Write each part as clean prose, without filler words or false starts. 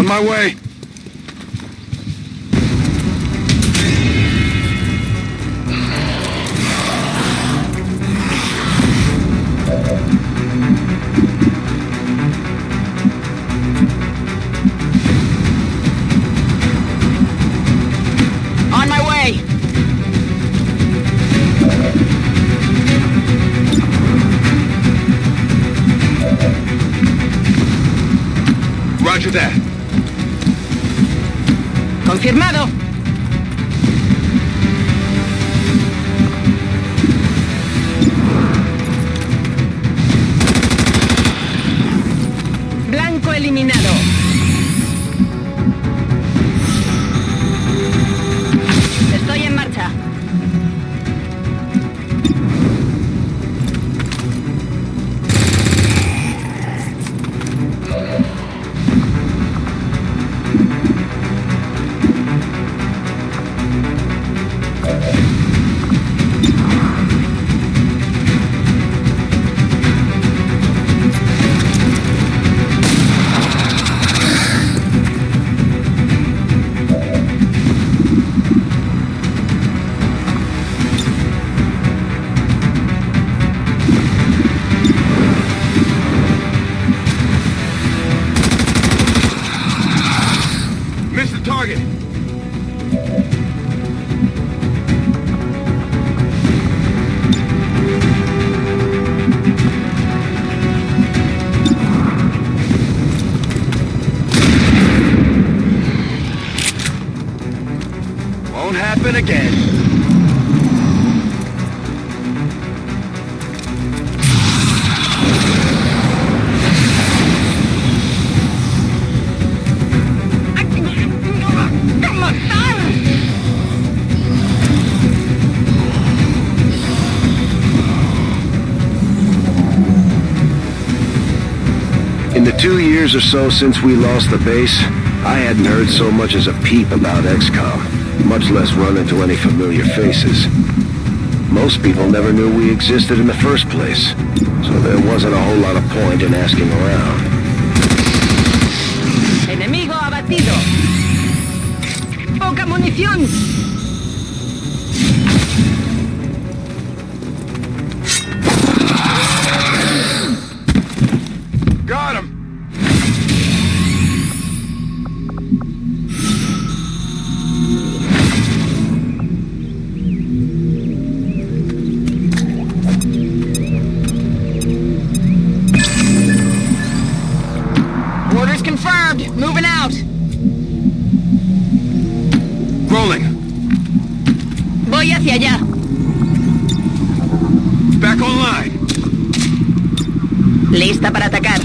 On my way. On my way! Roger that. Confirmado. Blanco eliminado. Estoy en marcha. Missed the target. Won't happen again. In the 2 years or so since we lost the base, I hadn't heard so much as a peep about Xcom, much less run into any familiar faces. Most people never knew we existed in the first place, so there wasn't a whole lot of point in asking around. Enemigo abatido. Poca munición. Got him! Orders confirmed. Moving out. Rolling. Voy hacia allá. Back online. Lista para atacar.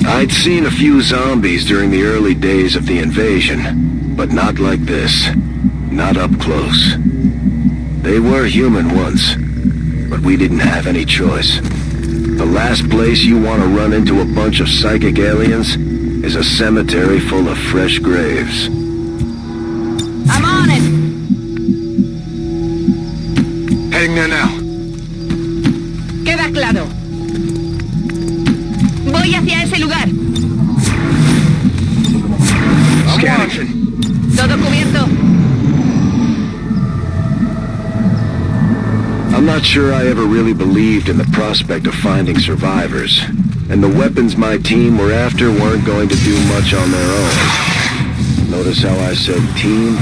I'd seen a few zombies during the early days of the invasion, but not like this. Not up close. They were human once, but we didn't have any choice. The last place you want to run into a bunch of psychic aliens is a cemetery full of fresh graves. I'm on it. Heading there now. Queda claro. Voy hacia ese lugar. I'm watching. Todo cubierto. I'm not sure I ever really believed in the prospect of finding survivors, and the weapons my team were after weren't going to do much on their own. Notice how I said team?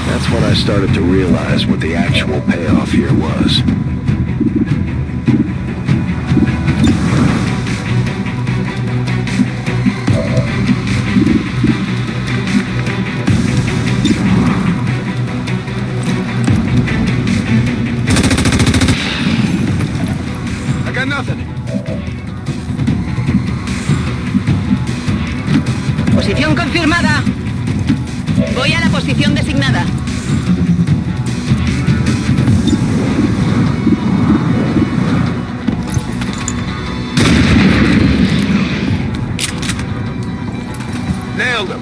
That's when I started to realize what the actual payoff here was. I got nothing. Posición confirmada. Voy a la posición designada. Nailed him.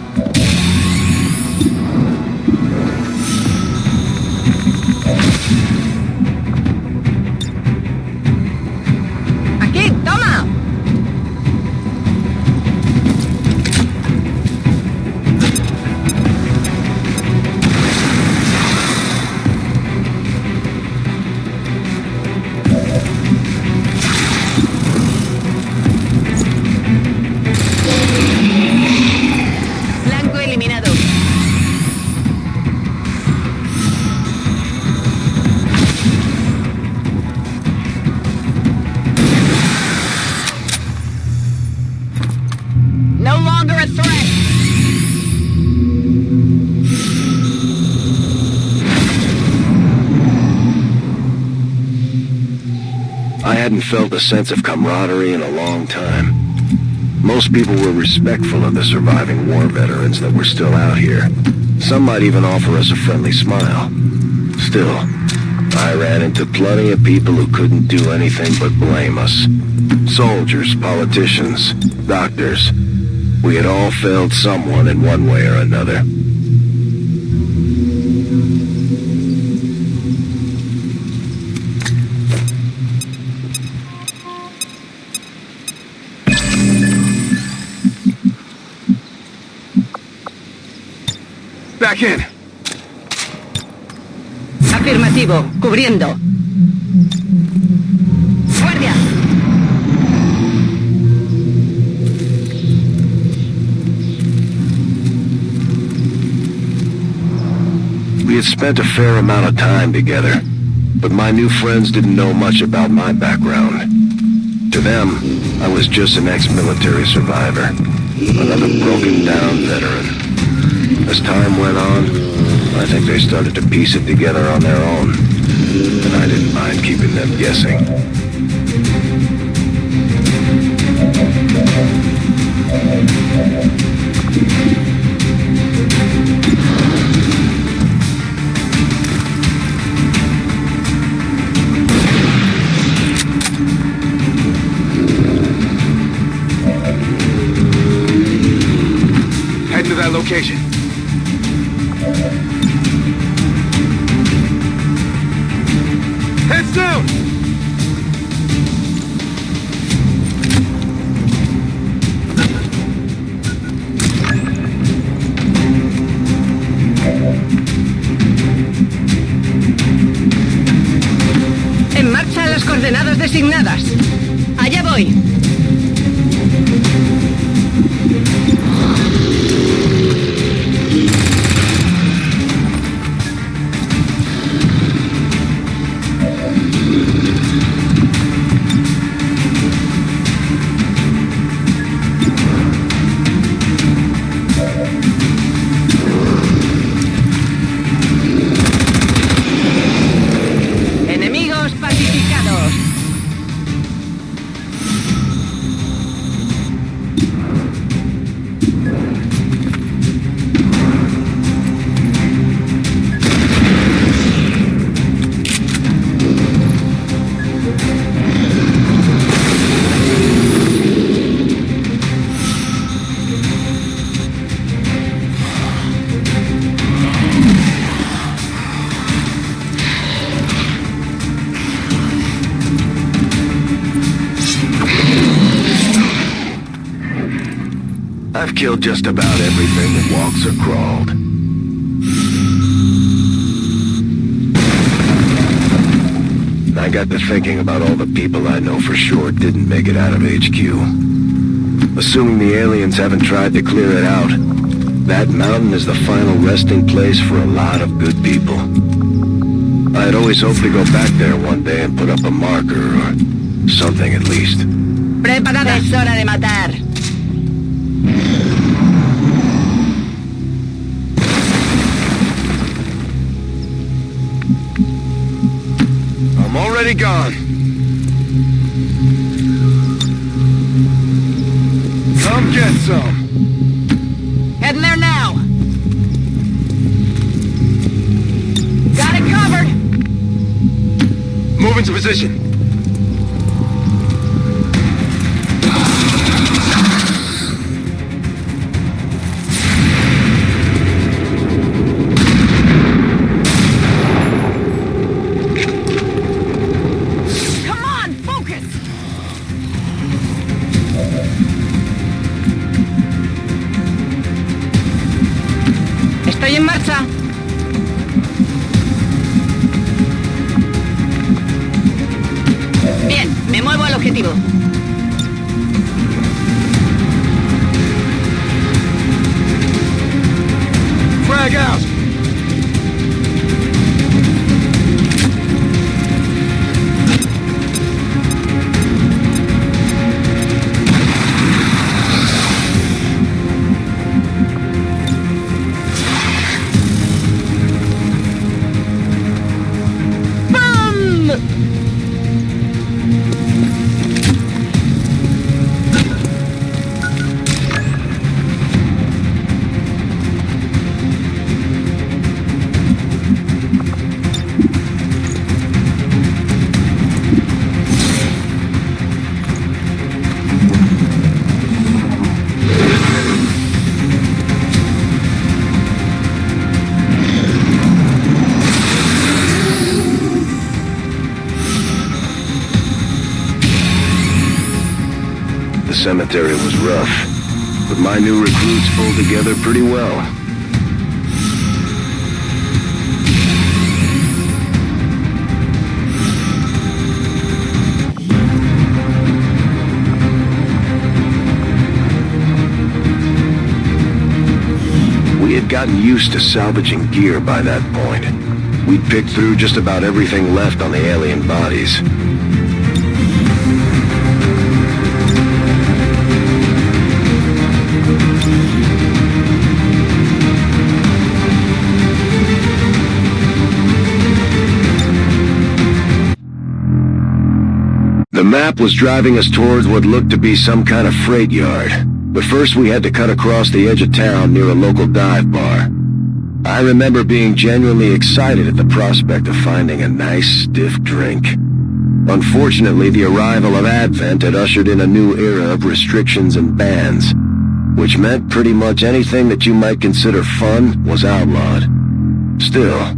longer a threat. I hadn't felt a sense of camaraderie in a long time. Most people were respectful of the surviving war veterans that were still out here. Some might even offer us a friendly smile. Still, I ran into plenty of people who couldn't do anything but blame us. Soldiers, politicians, doctors. We had all failed someone in one way or another. Back in. Afirmativo, cubriendo. Guardia. We had spent a fair amount of time together, but my new friends didn't know much about my background. To them, I was just an ex-military survivor, another broken-down veteran. As time went on, I think they started to piece it together on their own, and I didn't mind keeping them guessing. Head to that location. Heads down! En marcha a las coordenadas designadas. Allá voy. Enemigos pacificados. I've killed just about everything that walks or crawled. I got to thinking about all the people I know for sure didn't make it out of HQ. Assuming the aliens haven't tried to clear it out, that mountain is the final resting place for a lot of good people. I had always hoped to go back there one day and put up a marker, or something at least. Preparada. Es hora de matar. I'm already gone. Come get some. Heading there now. Got it covered. Move into position. Come on, focus. Estoy en marcha. Bien, me muevo al objetivo. Frag out. cemetery was rough, but my new recruits pulled together pretty well. We had gotten used to salvaging gear by that point. We'd picked through just about everything left on the alien bodies. The map was driving us towards what looked to be some kind of freight yard, but first we had to cut across the edge of town near a local dive bar. I remember being genuinely excited at the prospect of finding a nice, stiff drink. Unfortunately, the arrival of Advent had ushered in a new era of restrictions and bans, which meant pretty much anything that you might consider fun was outlawed. Still,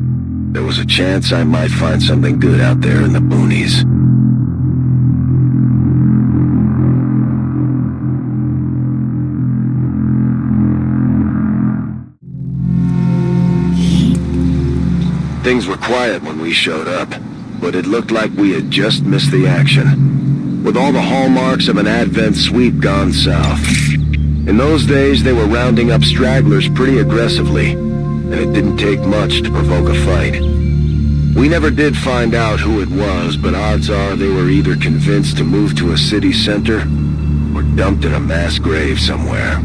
there was a chance I might find something good out there in the boonies. Things were quiet when we showed up, but it looked like we had just missed the action, with all the hallmarks of an Advent sweep gone south. In those days, they were rounding up stragglers pretty aggressively, and it didn't take much to provoke a fight. We never did find out who it was, but odds are they were either convinced to move to a city center or dumped in a mass grave somewhere.